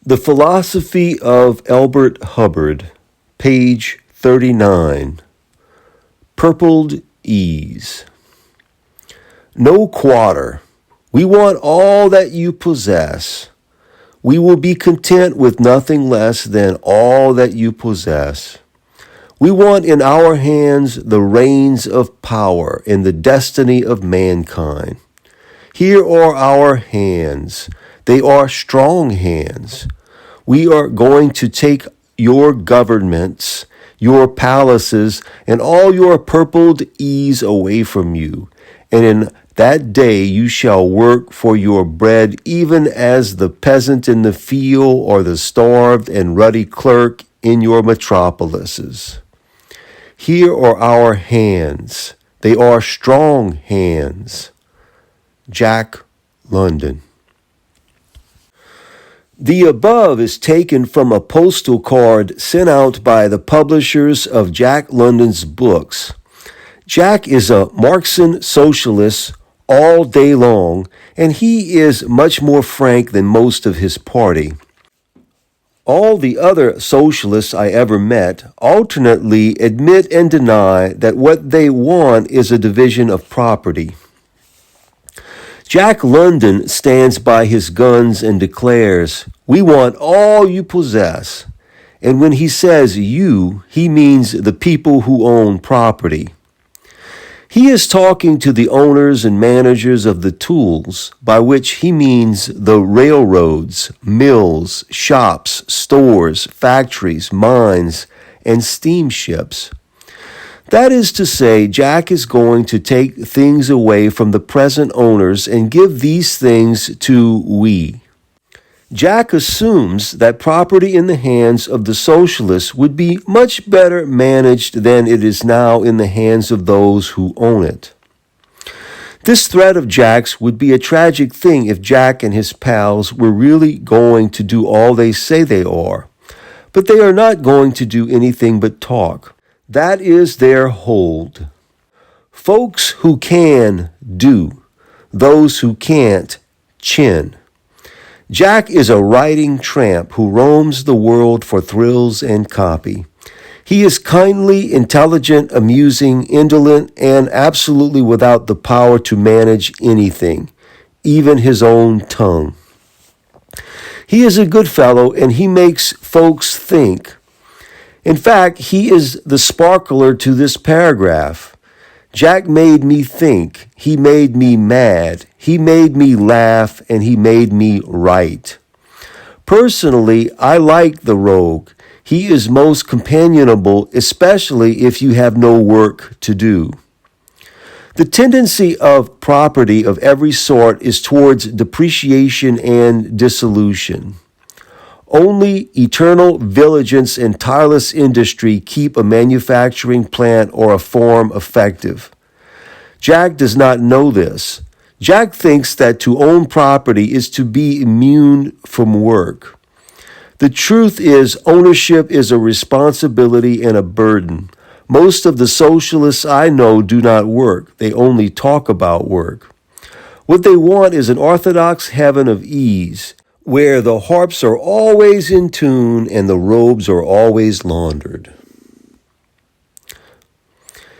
The Philosophy of Elbert Hubbard, page 39. Purpled Ease. No quarter. We want all that you possess. We will be content with nothing less than all that you possess. We want in our hands the reins of power and the destiny of mankind. Here are our hands. They are strong hands. We are going to take your governments, your palaces, and all your purpled ease away from you. And in that day you shall work for your bread, even as the peasant in the field or the starved and ruddy clerk in your metropolises. Here are our hands. They are strong hands. Jack London. The above is taken from a postal card sent out by the publishers of Jack London's books. Jack is a Marxian socialist all day long, and he is much more frank than most of his party. All the other socialists I ever met alternately admit and deny that what they want is a division of property. Jack London stands by his guns and declares, "We want all you possess." And when he says you, he means the people who own property. He is talking to the owners and managers of the tools, by which he means the railroads, mills, shops, stores, factories, mines, and steamships. That is to say, Jack is going to take things away from the present owners and give these things to we. Jack assumes that property in the hands of the socialists would be much better managed than it is now in the hands of those who own it. This threat of Jack's would be a tragic thing if Jack and his pals were really going to do all they say they are. But they are not going to do anything but talk. That is their hold. Folks who can, do. Those who can't, chin. Jack is a writing tramp who roams the world for thrills and copy. He is kindly, intelligent, amusing, indolent, and absolutely without the power to manage anything, even his own tongue. He is a good fellow, and he makes folks think. In fact, he is the sparkler to this paragraph. Jack made me think. He made me mad. He made me laugh, and he made me write. Personally, I like the rogue. He is most companionable, especially if you have no work to do. The tendency of property of every sort is towards depreciation and dissolution. Only eternal vigilance and tireless industry keep a manufacturing plant or a farm effective. Jack does not know this. Jack thinks that to own property is to be immune from work. The truth is, ownership is a responsibility and a burden. Most of the socialists I know do not work. They only talk about work. What they want is an orthodox heaven of ease, where the harps are always in tune and the robes are always laundered.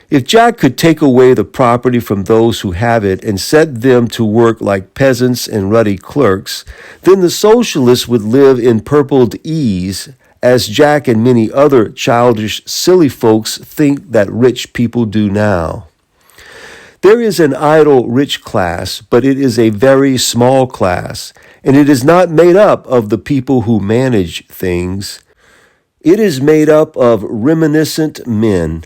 If Jack could take away the property from those who have it and set them to work like peasants and ruddy clerks, then the socialists would live in purpled ease, as Jack and many other childish, silly folks think that rich people do now. There is an idle rich class, but it is a very small class, and it is not made up of the people who manage things. It is made up of reminiscent men,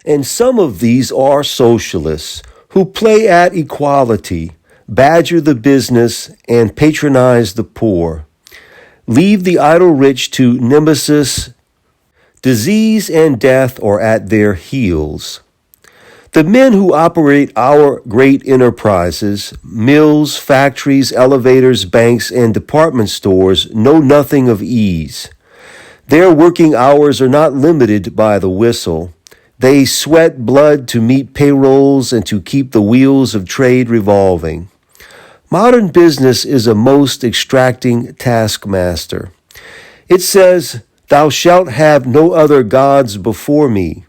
and some of these are socialists who play at equality, badger the business, and patronize the poor. Leave the idle rich to nemesis. Disease and death are at their heels. The men who operate our great enterprises, mills, factories, elevators, banks, and department stores, know nothing of ease. Their working hours are not limited by the whistle. They sweat blood to meet payrolls and to keep the wheels of trade revolving. Modern business is a most extracting taskmaster. It says, "Thou shalt have no other gods before me."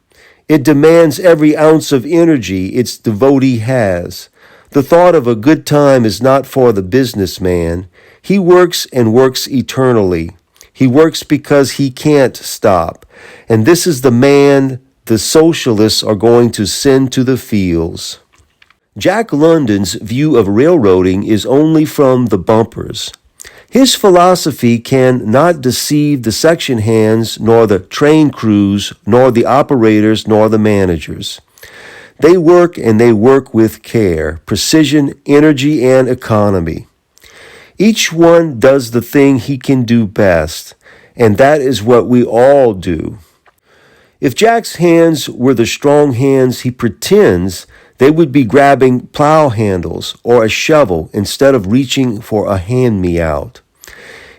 It demands every ounce of energy its devotee has. The thought of a good time is not for the businessman. He works and works eternally. He works because he can't stop. And this is the man the socialists are going to send to the fields. Jack London's view of railroading is only from the bumpers. His philosophy can not deceive the section hands, nor the train crews, nor the operators, nor the managers. They work, and they work with care, precision, energy, and economy. Each one does the thing he can do best, and that is what we all do. If Jack's hands were the strong hands he pretends, they would be grabbing plow handles or a shovel instead of reaching for a hand-me-out.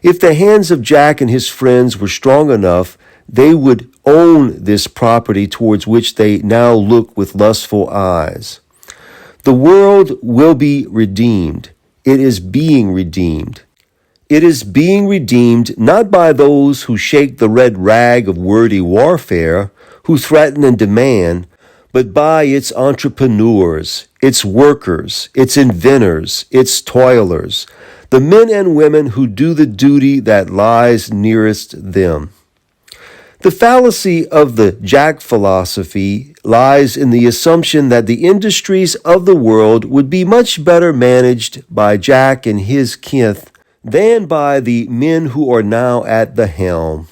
If the hands of Jack and his friends were strong enough, they would own this property towards which they now look with lustful eyes. The world will be redeemed. It is being redeemed. It is being redeemed not by those who shake the red rag of wordy warfare, who threaten and demand, but by its entrepreneurs, its workers, its inventors, its toilers, the men and women who do the duty that lies nearest them. The fallacy of the Jack philosophy lies in the assumption that the industries of the world would be much better managed by Jack and his kith than by the men who are now at the helm.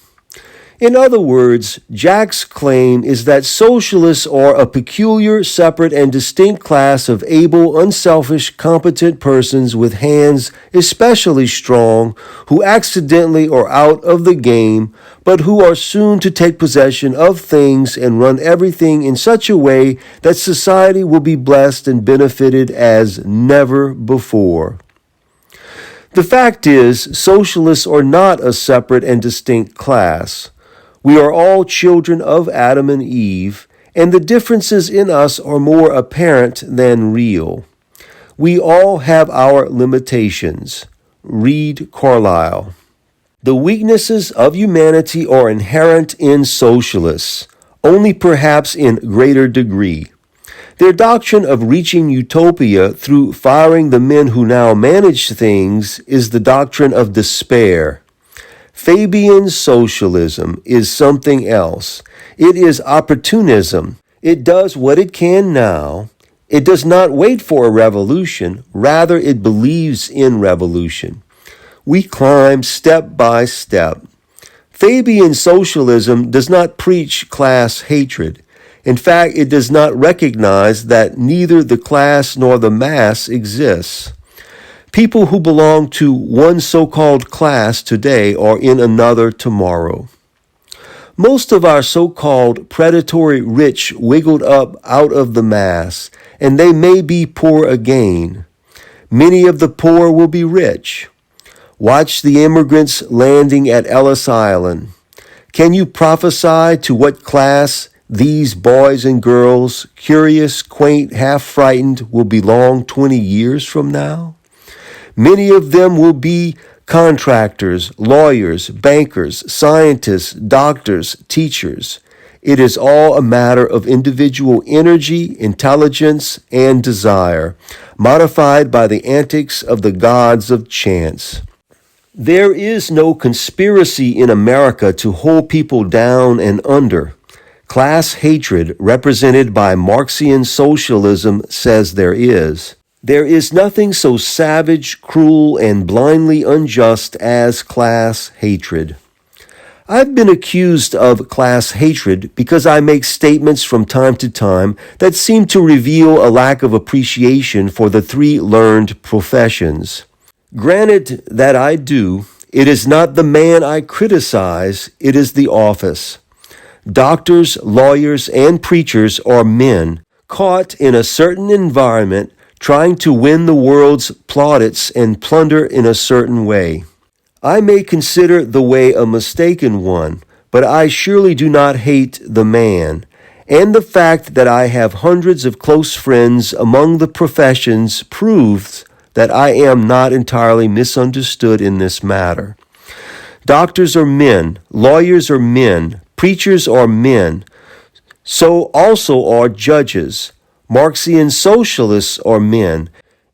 In other words, Jack's claim is that socialists are a peculiar, separate, and distinct class of able, unselfish, competent persons with hands especially strong, who accidentally are out of the game, but who are soon to take possession of things and run everything in such a way that society will be blessed and benefited as never before. The fact is, socialists are not a separate and distinct class. We are all children of Adam and Eve, and the differences in us are more apparent than real. We all have our limitations. Read Carlyle. The weaknesses of humanity are inherent in socialists, only perhaps in greater degree. Their doctrine of reaching utopia through firing the men who now manage things is the doctrine of despair. Fabian socialism is something else. It is opportunism. It does what it can now. It does not wait for a revolution. Rather, it believes in revolution. We climb step by step. Fabian socialism does not preach class hatred. In fact, it does not recognize that neither the class nor the mass exists. People who belong to one so-called class today are in another tomorrow. Most of our so-called predatory rich wiggled up out of the mass, and they may be poor again. Many of the poor will be rich. Watch the immigrants landing at Ellis Island. Can you prophesy to what class these boys and girls, curious, quaint, half-frightened, will belong 20 years from now? Many of them will be contractors, lawyers, bankers, scientists, doctors, teachers. It is all a matter of individual energy, intelligence, and desire, modified by the antics of the gods of chance. There is no conspiracy in America to hold people down and under. Class hatred, represented by Marxian socialism, says there is. There is nothing so savage, cruel, and blindly unjust as class hatred. I've been accused of class hatred because I make statements from time to time that seem to reveal a lack of appreciation for the three learned professions. Granted that I do, it is not the man I criticize, it is the office. Doctors, lawyers, and preachers are men caught in a certain environment trying to win the world's plaudits and plunder in a certain way. I may consider the way a mistaken one, but I surely do not hate the man, and the fact that I have hundreds of close friends among the professions proves that I am not entirely misunderstood in this matter. Doctors are men, lawyers are men, preachers are men, so also are judges. Marxian socialists are men,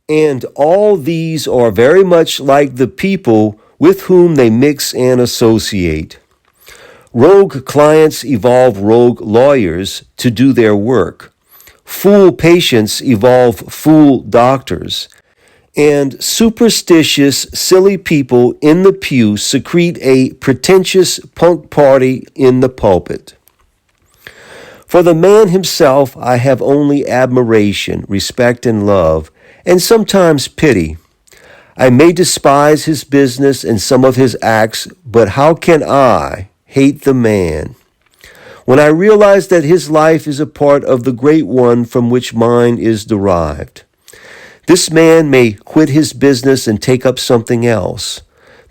and all these are very much like the people with whom they mix and associate. Rogue clients evolve rogue lawyers to do their work. Fool patients evolve fool doctors. And superstitious, silly people in the pew secrete a pretentious punk party in the pulpit. For the man himself, I have only admiration, respect, and love, and sometimes pity. I may despise his business and some of his acts, but how can I hate the man? When I realize that his life is a part of the great one from which mine is derived. This man may quit his business and take up something else.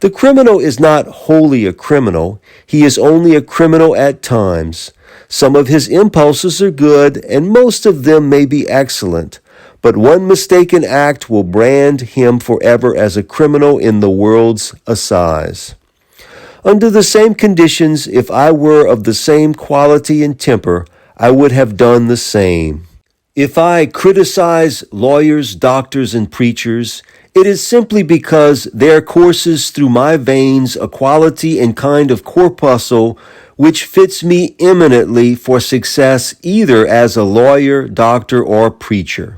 The criminal is not wholly a criminal. He is only a criminal at times. Some of his impulses are good, and most of them may be excellent. But one mistaken act will brand him forever as a criminal in the world's assize. Under the same conditions, if I were of the same quality and temper, I would have done the same. If I criticize lawyers, doctors, and preachers, it is simply because there courses through my veins a quality and kind of corpuscle which fits me eminently for success either as a lawyer, doctor, or preacher.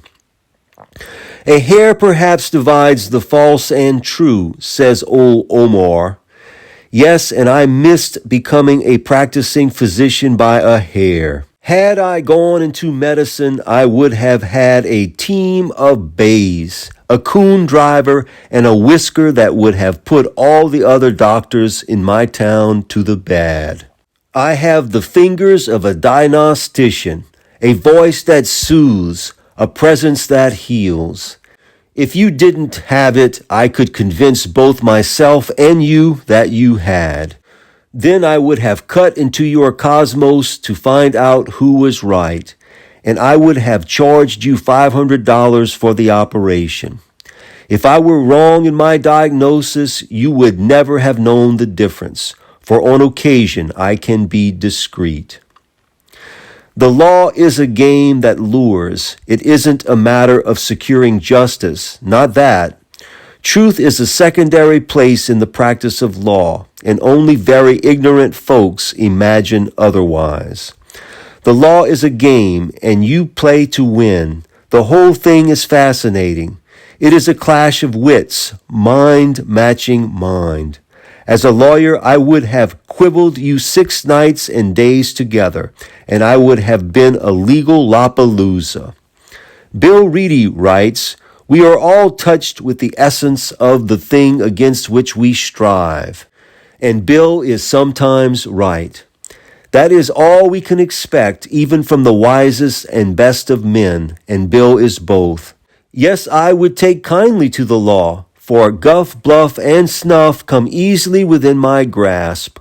A hair perhaps divides the false and true, says old Omar. Yes, and I missed becoming a practicing physician by a hair. Had I gone into medicine, I would have had a team of bays, a coon driver, and a whisker that would have put all the other doctors in my town to the bad. I have the fingers of a diagnostician, a voice that soothes, a presence that heals. If you didn't have it, I could convince both myself and you that you had. Then I would have cut into your cosmos to find out who was right, and I would have charged you $500 for the operation. If I were wrong in my diagnosis, you would never have known the difference, for on occasion I can be discreet. The law is a game that lures. It isn't a matter of securing justice, not that. Truth is a secondary place in the practice of law, and only very ignorant folks imagine otherwise. The law is a game, and you play to win. The whole thing is fascinating. It is a clash of wits, mind matching mind. As a lawyer, I would have quibbled you 6 nights and days together, and I would have been a legal Lollapalooza. Bill Reedy writes, "We are all touched with the essence of the thing against which we strive." And Bill is sometimes right. That is all we can expect, even from the wisest and best of men, and Bill is both. Yes, I would take kindly to the law, for guff, bluff, and snuff come easily within my grasp.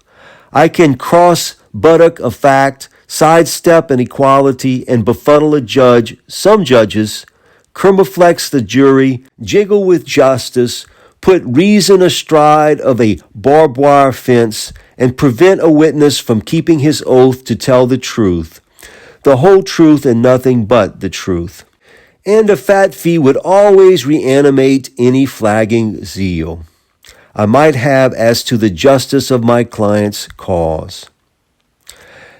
I can cross-buttock a fact, sidestep an equality, and befuddle a judge, some judges, crimiflex the jury, jiggle with justice, put reason astride of a barbed wire fence, and prevent a witness from keeping his oath to tell the truth, the whole truth and nothing but the truth. And a fat fee would always reanimate any flagging zeal I might have as to the justice of my client's cause.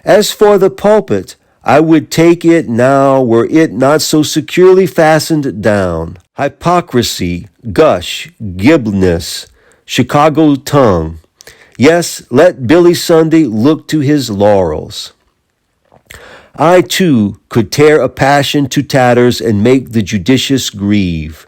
As for the pulpit, I would take it now were it not so securely fastened down. Hypocrisy, gush, glibness, Chicago tongue. Yes, let Billy Sunday look to his laurels. I, too, could tear a passion to tatters and make the judicious grieve.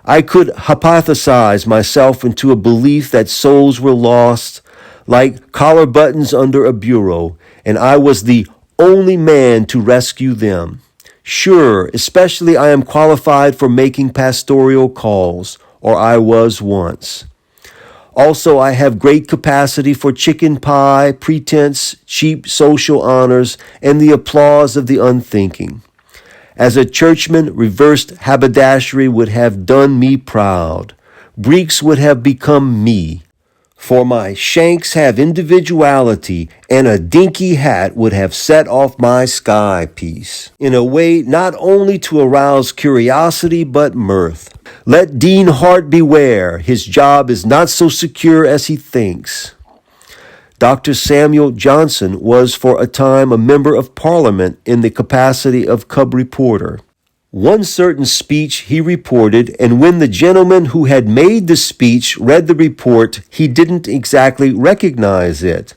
I could hypothesize myself into a belief that souls were lost, like collar buttons under a bureau, and I was the only man to rescue them. Sure, especially I am qualified for making pastoral calls, or I was once. Also, I have great capacity for chicken pie, pretense, cheap social honors, and the applause of the unthinking. As a churchman, reversed haberdashery would have done me proud. Breeks would have become me. For my shanks have individuality, and a dinky hat would have set off my sky piece, in a way not only to arouse curiosity but mirth. Let Dean Hart beware, his job is not so secure as he thinks. Dr. Samuel Johnson was for a time a member of Parliament in the capacity of cub reporter. One certain speech he reported, and when the gentleman who had made the speech read the report, he didn't exactly recognize it.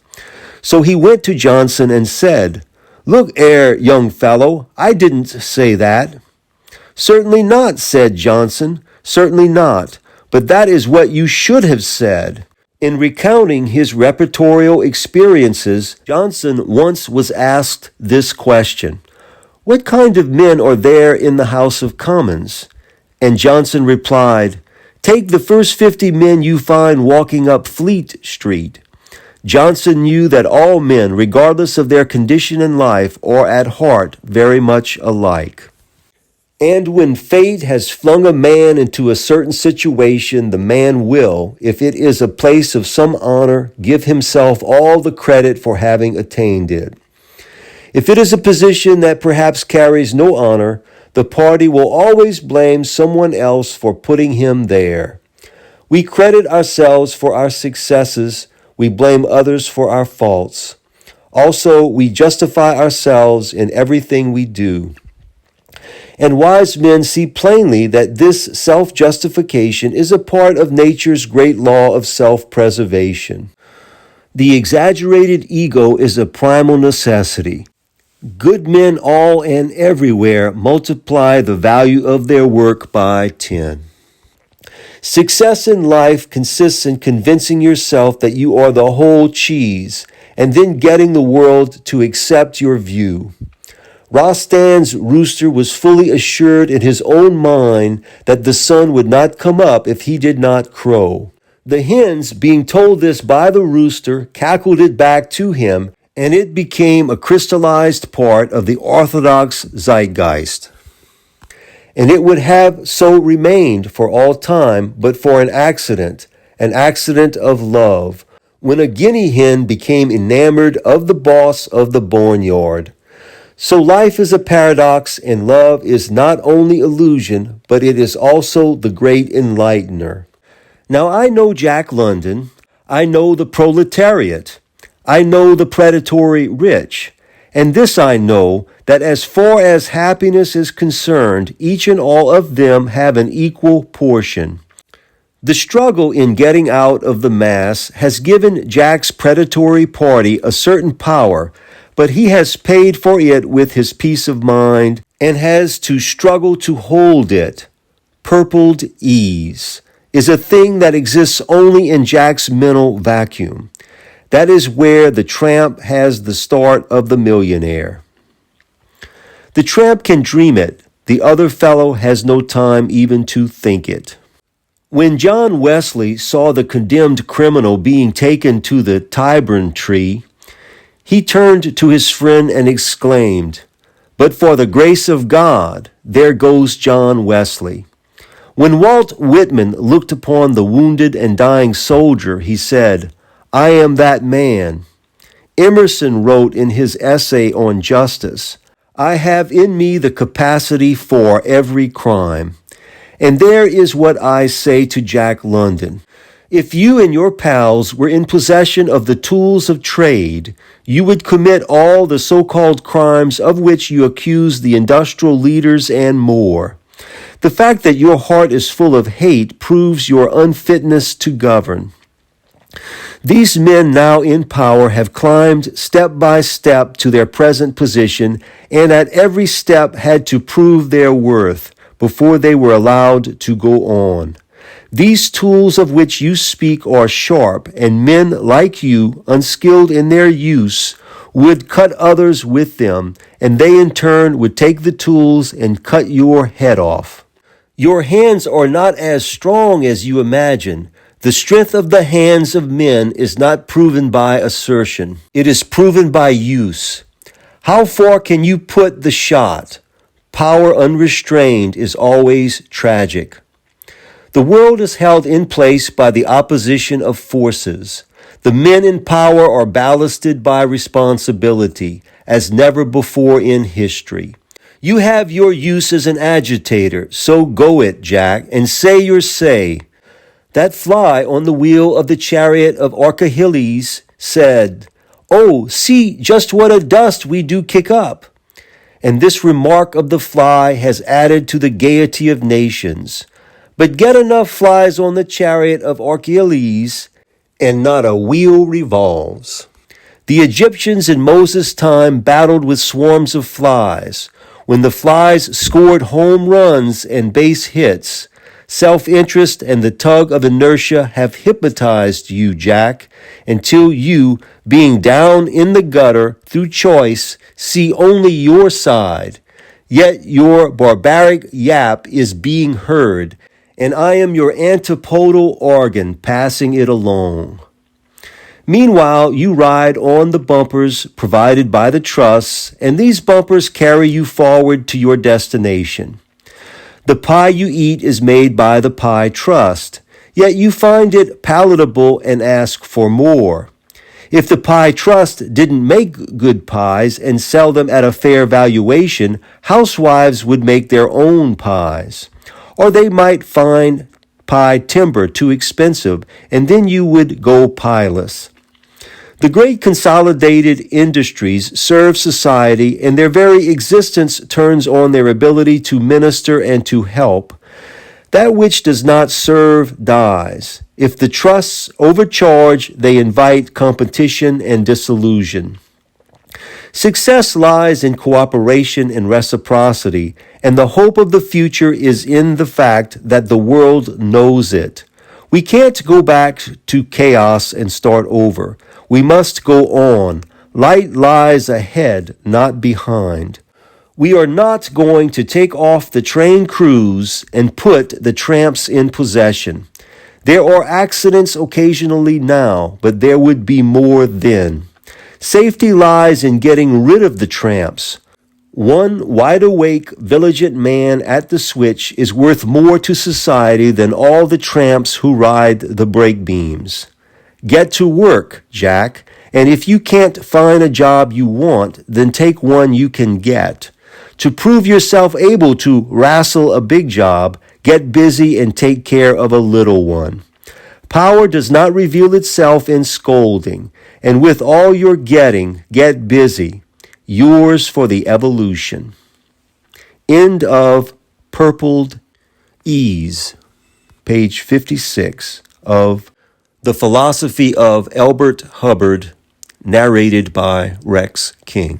So he went to Johnson and said, "Look 'ere, young fellow, I didn't say that." "Certainly not," said Johnson, "certainly not, but that is what you should have said." In recounting his reportorial experiences, Johnson once was asked this question: "What kind of men are there in the House of Commons?" And Johnson replied, "Take the first 50 men you find walking up Fleet Street." Johnson knew that all men, regardless of their condition in life, are at heart very much alike. And when fate has flung a man into a certain situation, the man will, if it is a place of some honor, give himself all the credit for having attained it. If it is a position that perhaps carries no honor, the party will always blame someone else for putting him there. We credit ourselves for our successes, we blame others for our faults. Also, we justify ourselves in everything we do. And wise men see plainly that this self-justification is a part of nature's great law of self-preservation. The exaggerated ego is a primal necessity. Good men all and everywhere multiply the value of their work by 10. Success in life consists in convincing yourself that you are the whole cheese, and then getting the world to accept your view. Rostan's rooster was fully assured in his own mind that the sun would not come up if he did not crow. The hens, being told this by the rooster, cackled it back to him, and it became a crystallized part of the Orthodox zeitgeist. And it would have so remained for all time, but for an accident of love, when a guinea hen became enamored of the boss of the barnyard. So life is a paradox, and love is not only illusion, but it is also the great enlightener. Now I know Jack London, I know the proletariat, I know the predatory rich, and this I know, that as far as happiness is concerned, each and all of them have an equal portion. The struggle in getting out of the mass has given Jack's predatory party a certain power, but he has paid for it with his peace of mind and has to struggle to hold it. Purpled ease is a thing that exists only in Jack's mental vacuum. That is where the tramp has the start of the millionaire. The tramp can dream it. The other fellow has no time even to think it. When John Wesley saw the condemned criminal being taken to the Tyburn tree, he turned to his friend and exclaimed, "But for the grace of God, there goes John Wesley." When Walt Whitman looked upon the wounded and dying soldier, he said, "I am that man." Emerson wrote in his essay on justice, "I have in me the capacity for every crime." And there is what I say to Jack London. If you and your pals were in possession of the tools of trade, you would commit all the so-called crimes of which you accuse the industrial leaders and more. The fact that your heart is full of hate proves your unfitness to govern. These men now in power have climbed step by step to their present position, and at every step had to prove their worth before they were allowed to go on. These tools of which you speak are sharp, and men like you, unskilled in their use, would cut others with them, and they in turn would take the tools and cut your head off. Your hands are not as strong as you imagine. The strength of the hands of men is not proven by assertion. It is proven by use. How far can you put the shot? Power unrestrained is always tragic. The world is held in place by the opposition of forces. The men in power are ballasted by responsibility, as never before in history. You have your use as an agitator, so go it, Jack, and say your say. That fly on the wheel of the chariot of Achilles said, "Oh, see just what a dust we do kick up." And this remark of the fly has added to the gaiety of nations. But get enough flies on the chariot of Achilles, and not a wheel revolves. The Egyptians in Moses' time battled with swarms of flies. When the flies scored home runs and base hits, self-interest and the tug of inertia have hypnotized you, Jack, until you, being down in the gutter through choice, see only your side. Yet your barbaric yap is being heard, and I am your antipodal organ passing it along. Meanwhile, you ride on the bumpers provided by the truss, and these bumpers carry you forward to your destination. The pie you eat is made by the pie trust, yet you find it palatable and ask for more. If the pie trust didn't make good pies and sell them at a fair valuation, housewives would make their own pies. Or they might find pie timber too expensive, and then you would go pieless. The great consolidated industries serve society, and their very existence turns on their ability to minister and to help. That which does not serve dies. If the trusts overcharge, they invite competition and disillusion. Success lies in cooperation and reciprocity, and the hope of the future is in the fact that the world knows it. We can't go back to chaos and start over. We must go on. Light lies ahead, not behind. We are not going to take off the train crews and put the tramps in possession. There are accidents occasionally now, but there would be more then. Safety lies in getting rid of the tramps. One wide-awake, vigilant man at the switch is worth more to society than all the tramps who ride the brake beams. Get to work, Jack, and if you can't find a job you want, then take one you can get. To prove yourself able to wrestle a big job, get busy and take care of a little one. Power does not reveal itself in scolding, and with all your getting, get busy. Yours for the evolution. End of Purpled Ease, page 56 of The Philosophy of Elbert Hubbard, narrated by Rex King.